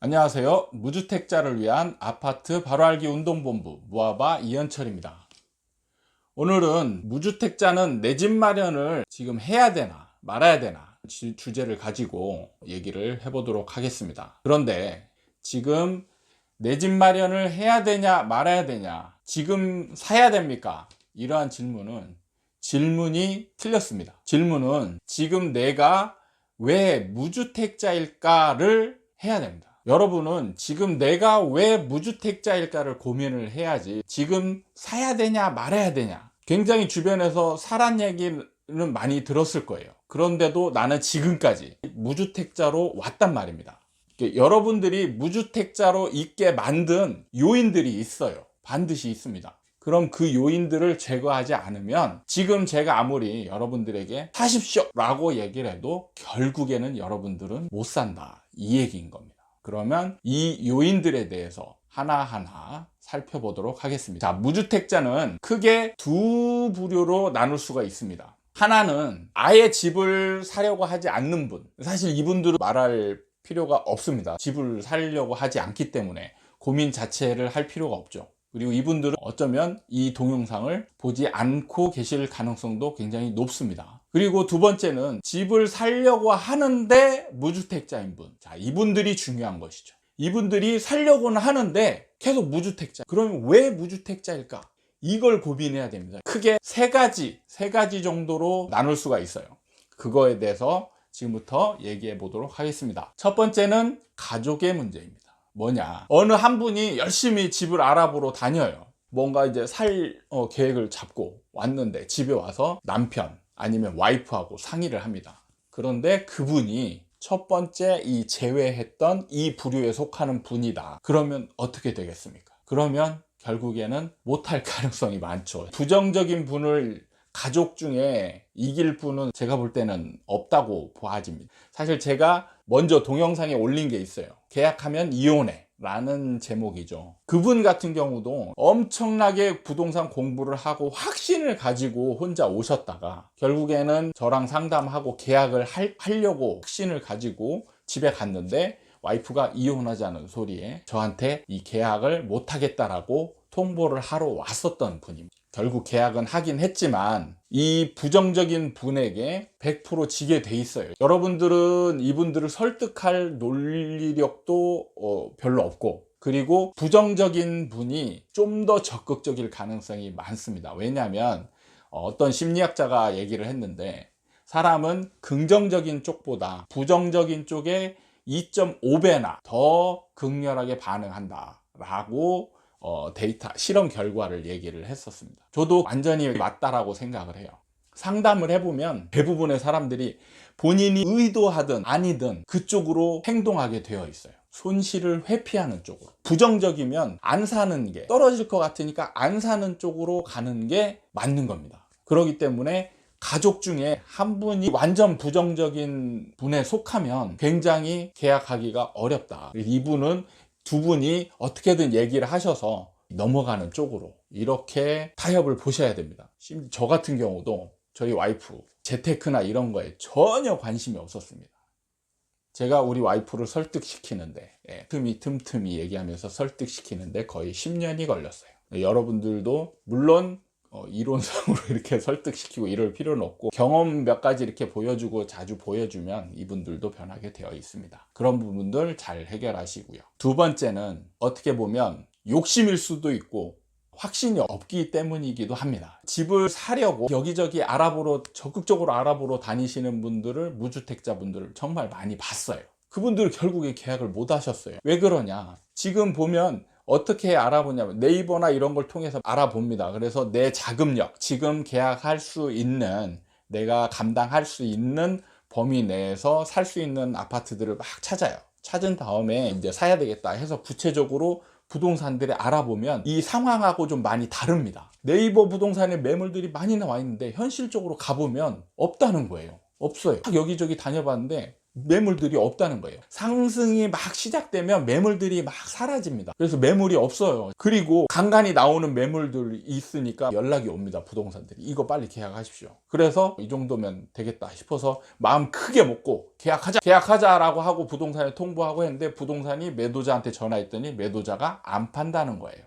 안녕하세요. 무주택자를 위한 아파트 바로알기 운동본부 무아바 이현철입니다. 오늘은 무주택자는 내 집 마련을 지금 해야 되나 말아야 되나 주제를 가지고 얘기를 해보도록 하겠습니다. 그런데 지금 내 집 마련을 해야 되냐 말아야 되냐, 지금 사야 됩니까? 이러한 질문이 틀렸습니다. 질문은 지금 내가 왜 무주택자일까를 해야 됩니다. 여러분은 지금 내가 왜 무주택자일까를 고민을 해야지 지금 사야 되냐 말아야 되냐, 굉장히 주변에서 사란 얘기는 많이 들었을 거예요. 그런데도 나는 지금까지 무주택자로 왔단 말입니다. 여러분들이 무주택자로 있게 만든 요인들이 있어요. 반드시 있습니다. 그럼 그 요인들을 제거하지 않으면 지금 제가 아무리 여러분들에게 사십시오 라고 얘기를 해도 결국에는 여러분들은 못 산다, 이 얘기인 겁니다. 그러면 이 요인들에 대해서 하나하나 살펴보도록 하겠습니다. 자, 무주택자는 크게 두 부류로 나눌 수가 있습니다. 하나는 아예 집을 사려고 하지 않는 분, 사실 이분들은 말할 필요가 없습니다. 집을 사려고 하지 않기 때문에 고민 자체를 할 필요가 없죠. 그리고 이분들은 어쩌면 이 동영상을 보지 않고 계실 가능성도 굉장히 높습니다. 그리고 두 번째는 집을 사려고 하는데 무주택자인 분. 자, 이분들이 중요한 것이죠. 이분들이 사려고는 하는데 계속 무주택자. 그러면 왜 무주택자일까? 이걸 고민해야 됩니다. 크게 세 가지 정도로 나눌 수가 있어요. 그거에 대해서 지금부터 얘기해 보도록 하겠습니다. 첫 번째는 가족의 문제입니다. 뭐냐, 어느 한 분이 열심히 집을 알아보러 다녀요. 뭔가 이제 살 계획을 잡고 왔는데 집에 와서 남편 아니면 와이프하고 상의를 합니다. 그런데 그분이 첫 번째 이 제외했던 이 부류에 속하는 분이다. 그러면 어떻게 되겠습니까? 그러면 결국에는 못할 가능성이 많죠. 부정적인 분을 가족 중에 이길 분은 제가 볼 때는 없다고 보아집니다. 사실 제가 먼저 동영상에 올린 게 있어요. 계약하면 이혼해 라는 제목이죠. 그분 같은 경우도 엄청나게 부동산 공부를 하고 확신을 가지고 혼자 오셨다가 결국에는 저랑 상담하고 계약을 하려고 확신을 가지고 집에 갔는데 와이프가 이혼하자는 소리에 저한테 이 계약을 못하겠다라고 통보를 하러 왔었던 분입니다. 결국 계약은 하긴 했지만 이 부정적인 분에게 100% 지게 돼 있어요. 여러분들은 이분들을 설득할 논리력도 별로 없고, 그리고 부정적인 분이 좀 더 적극적일 가능성이 많습니다. 왜냐하면 어떤 심리학자가 얘기를 했는데 사람은 긍정적인 쪽보다 부정적인 쪽에 2.5배나 더 극렬하게 반응한다 라고 데이터 실험 결과를 얘기를 했었습니다. 저도 완전히 맞다라고 생각을 해요. 상담을 해보면 대부분의 사람들이 본인이 의도하든 아니든 그쪽으로 행동하게 되어 있어요. 손실을 회피하는 쪽으로. 부정적이면 안 사는 게, 떨어질 것 같으니까 안 사는 쪽으로 가는 게 맞는 겁니다. 그렇기 때문에 가족 중에 한 분이 완전 부정적인 분에 속하면 굉장히 계약하기가 어렵다. 이분은 두 분이 어떻게든 얘기를 하셔서 넘어가는 쪽으로 이렇게 타협을 보셔야 됩니다. 저 같은 경우도 저희 와이프 재테크나 이런 거에 전혀 관심이 없었습니다. 제가 우리 와이프를 설득시키는데 틈틈이 얘기하면서 설득시키는데 거의 10년이 걸렸어요. 여러분들도 물론 이론상으로 이렇게 설득시키고 이럴 필요는 없고 경험 몇 가지 이렇게 보여주고 자주 보여주면 이분들도 변하게 되어 있습니다. 그런 부분들 잘 해결하시고요. 두 번째는 어떻게 보면 욕심일 수도 있고 확신이 없기 때문이기도 합니다. 집을 사려고 여기저기 적극적으로 알아보러 다니시는 분들을, 무주택자 분들을 정말 많이 봤어요. 그분들 결국에 계약을 못 하셨어요. 왜 그러냐, 지금 보면 어떻게 알아보냐면 네이버나 이런 걸 통해서 알아봅니다. 그래서 내 자금력, 지금 계약할 수 있는, 내가 감당할 수 있는 범위 내에서 살 수 있는 아파트들을 막 찾아요. 찾은 다음에 이제 사야 되겠다 해서 구체적으로 부동산들을 알아보면 이 상황하고 좀 많이 다릅니다. 네이버 부동산에 매물들이 많이 나와 있는데 현실적으로 가보면 없다는 거예요. 없어요. 여기저기 다녀봤는데 매물들이 없다는 거예요. 상승이 막 시작되면 매물들이 막 사라집니다. 그래서 매물이 없어요. 그리고 간간히 나오는 매물들이 있으니까 연락이 옵니다. 부동산들이 이거 빨리 계약하십시오. 그래서 이 정도면 되겠다 싶어서 마음 크게 먹고 계약하자라고 하고 부동산에 통보하고 했는데, 부동산이 매도자한테 전화했더니 매도자가 안 판다는 거예요.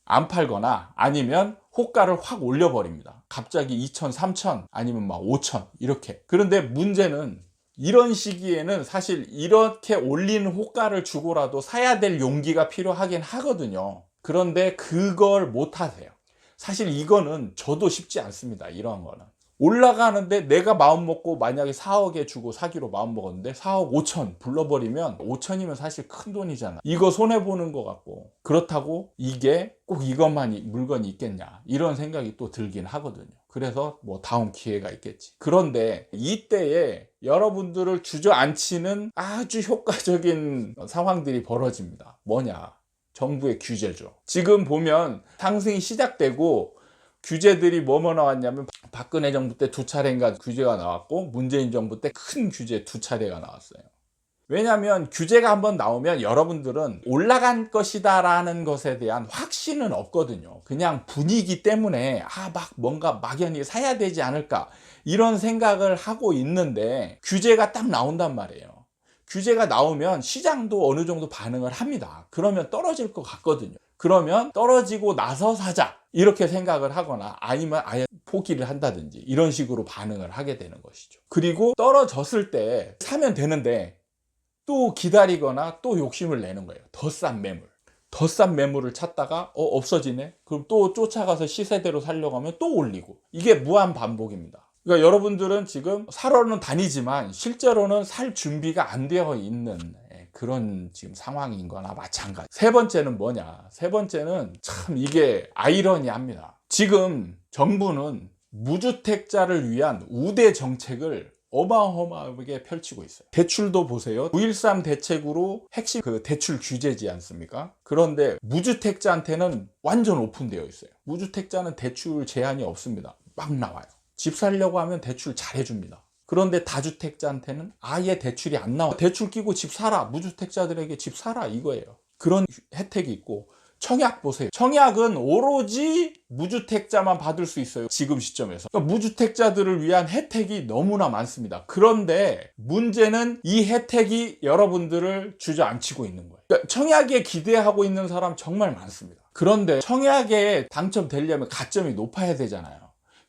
안 팔거나 아니면 호가를 확 올려버립니다. 갑자기 2천, 3천 아니면 막 5천 이렇게. 그런데 문제는 이런 시기에는 사실 이렇게 올리는 호가를 주고라도 사야 될 용기가 필요하긴 하거든요. 그런데 그걸 못 하세요. 사실 이거는 저도 쉽지 않습니다. 이러한 거는 올라가는데 내가 마음 먹고 만약에 4억에 주고 사기로 마음 먹었는데 4억 5천 불러버리면, 5천이면 사실 큰 돈이잖아. 이거 손해보는 것 같고, 그렇다고 이게 꼭 이것만 물건이 있겠냐 이런 생각이 또 들긴 하거든요. 그래서 뭐 다음 기회가 있겠지. 그런데 이때에 여러분들을 주저앉히는 아주 효과적인 상황들이 벌어집니다. 뭐냐? 정부의 규제죠. 지금 보면 상승이 시작되고 규제들이 뭐뭐 나왔냐면, 박근혜 정부 때 2차례인가 규제가 나왔고, 문재인 정부 때 큰 규제 2차례가 나왔어요. 왜냐하면 규제가 한번 나오면 여러분들은 올라간 것이다 라는 것에 대한 확신은 없거든요. 그냥 분위기 때문에 막 뭔가 막연히 사야 되지 않을까 이런 생각을 하고 있는데, 규제가 딱 나온단 말이에요. 규제가 나오면 시장도 어느 정도 반응을 합니다. 그러면 떨어질 것 같거든요. 그러면 떨어지고 나서 사자 이렇게 생각을 하거나, 아니면 아예 포기를 한다든지 이런 식으로 반응을 하게 되는 것이죠. 그리고 떨어졌을 때 사면 되는데 또 기다리거나 또 욕심을 내는 거예요. 더 싼 매물을 찾다가 없어지네? 그럼 또 쫓아가서 시세대로 살려고 하면 또 올리고, 이게 무한 반복입니다. 그러니까 여러분들은 지금 사러는 다니지만 실제로는 살 준비가 안 되어 있는 그런 지금 상황인 거나 마찬가지. 세 번째는 뭐냐? 세 번째는 참 이게 아이러니합니다. 지금 정부는 무주택자를 위한 우대 정책을 어마어마하게 펼치고 있어요. 대출도 보세요. 9.13 대책으로 핵심 대출 규제지 않습니까? 그런데 무주택자한테는 완전 오픈되어 있어요. 무주택자는 대출 제한이 없습니다. 막 나와요. 집 살려고 하면 대출 잘 해줍니다. 그런데 다주택자한테는 아예 대출이 안 나와요. 대출 끼고 집 사라, 무주택자들에게 집 사라 이거예요. 그런 혜택이 있고, 청약 보세요. 청약은 오로지 무주택자만 받을 수 있어요. 지금 시점에서. 그러니까 무주택자들을 위한 혜택이 너무나 많습니다. 그런데 문제는 이 혜택이 여러분들을 주저앉히고 있는 거예요. 그러니까 청약에 기대하고 있는 사람 정말 많습니다. 그런데 청약에 당첨되려면 가점이 높아야 되잖아요.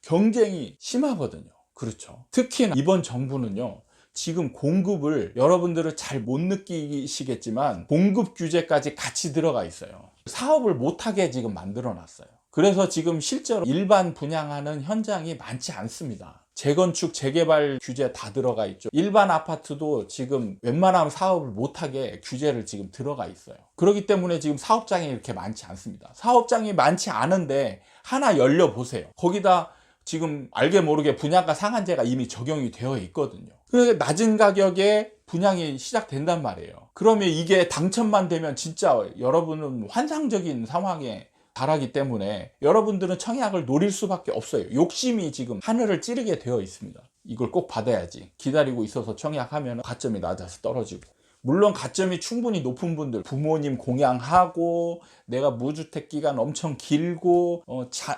경쟁이 심하거든요. 그렇죠. 특히나 이번 정부는요, 지금 공급을 여러분들은 잘 못 느끼시겠지만 공급 규제까지 같이 들어가 있어요. 사업을 못하게 지금 만들어 놨어요. 그래서 지금 실제로 일반 분양하는 현장이 많지 않습니다. 재건축, 재개발 규제 다 들어가 있죠. 일반 아파트도 지금 웬만하면 사업을 못하게 규제를 지금 들어가 있어요. 그렇기 때문에 지금 사업장이 이렇게 많지 않습니다. 사업장이 많지 않은데 하나 열려 보세요. 거기다 지금 알게 모르게 분양가 상한제가 이미 적용이 되어 있거든요. 그러니까 낮은 가격에 분양이 시작된단 말이에요. 그러면 이게 당첨만 되면 진짜 여러분은 환상적인 상황에 달하기 때문에 여러분들은 청약을 노릴 수밖에 없어요. 욕심이 지금 하늘을 찌르게 되어 있습니다. 이걸 꼭 받아야지. 기다리고 있어서 청약하면 가점이 낮아서 떨어지고. 물론 가점이 충분히 높은 분들, 부모님 공양하고 내가 무주택 기간 엄청 길고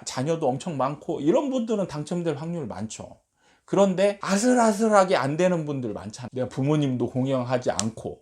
자녀도 엄청 많고 이런 분들은 당첨될 확률 많죠. 그런데 아슬아슬하게 안 되는 분들 많잖아요. 내가 부모님도 공양하지 않고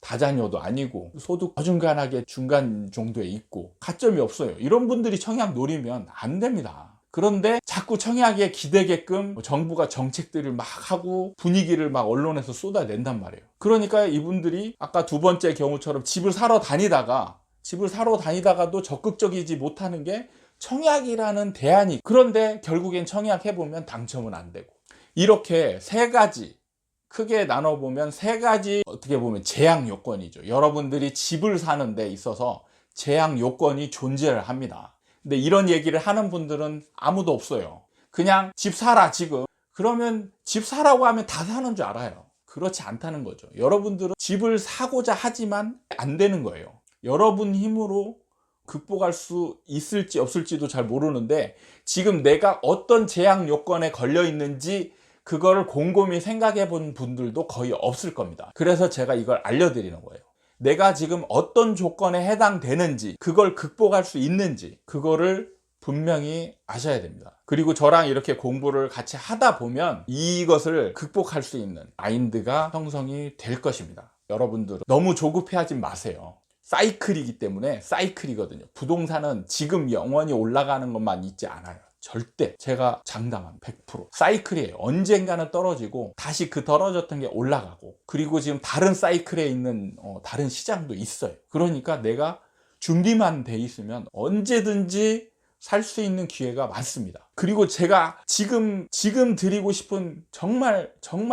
다자녀도 아니고 소득 어중간하게 중간 정도에 있고 가점이 없어요. 이런 분들이 청약 노리면 안 됩니다. 그런데 자꾸 청약에 기대게끔 정부가 정책들을 막 하고 분위기를 막 언론에서 쏟아낸단 말이에요. 그러니까 이분들이 아까 두 번째 경우처럼 집을 사러 다니다가도 적극적이지 못하는 게 청약이라는 대안이. 그런데 결국엔 청약해보면 당첨은 안 되고. 이렇게 세 가지 크게 나눠보면 세 가지 어떻게 보면 제약 요건이죠. 여러분들이 집을 사는 데 있어서 제약 요건이 존재를 합니다. 근데 이런 얘기를 하는 분들은 아무도 없어요. 그냥 집 사라 지금. 그러면 집 사라고 하면 다 사는 줄 알아요. 그렇지 않다는 거죠. 여러분들은 집을 사고자 하지만 안 되는 거예요. 여러분 힘으로 극복할 수 있을지 없을지도 잘 모르는데 지금 내가 어떤 제약 요건에 걸려 있는지 그거를 곰곰이 생각해 본 분들도 거의 없을 겁니다. 그래서 제가 이걸 알려드리는 거예요. 내가 지금 어떤 조건에 해당되는지, 그걸 극복할 수 있는지, 그거를 분명히 아셔야 됩니다. 그리고 저랑 이렇게 공부를 같이 하다 보면 이것을 극복할 수 있는 마인드가 형성이 될 것입니다. 여러분들은 너무 조급해하지 마세요. 사이클이기 때문에, 사이클이거든요. 부동산은 지금 영원히 올라가는 것만 있지 않아요. 절대. 제가 장담합니다. 100% 사이클이에요. 언젠가는 떨어지고 다시 그 떨어졌던 게 올라가고, 그리고 지금 다른 사이클에 있는 다른 시장도 있어요. 그러니까 내가 준비만 돼 있으면 언제든지 살 수 있는 기회가 많습니다. 그리고 제가 지금 드리고 싶은 정말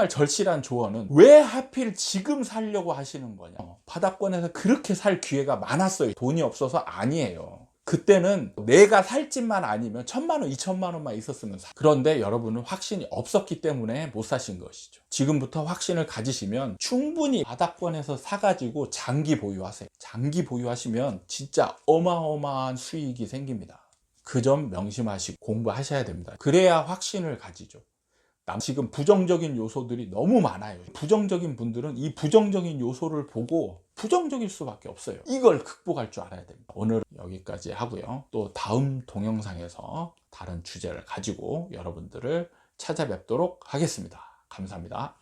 절실한 조언은, 왜 하필 지금 살려고 하시는 거냐. 바닥권에서 그렇게 살 기회가 많았어요. 돈이 없어서 아니에요. 그때는 내가 살 집만 아니면 1,000만 원, 2,000만 원만 있었으면 사. 그런데 여러분은 확신이 없었기 때문에 못 사신 것이죠. 지금부터 확신을 가지시면 충분히 바닥권에서 사가지고 장기 보유하세요. 장기 보유하시면 진짜 어마어마한 수익이 생깁니다. 그 점 명심하시고 공부하셔야 됩니다. 그래야 확신을 가지죠. 지금 부정적인 요소들이 너무 많아요. 부정적인 분들은 이 부정적인 요소를 보고 부정적일 수밖에 없어요. 이걸 극복할 줄 알아야 됩니다. 오늘은 여기까지 하고요. 또 다음 동영상에서 다른 주제를 가지고 여러분들을 찾아뵙도록 하겠습니다. 감사합니다.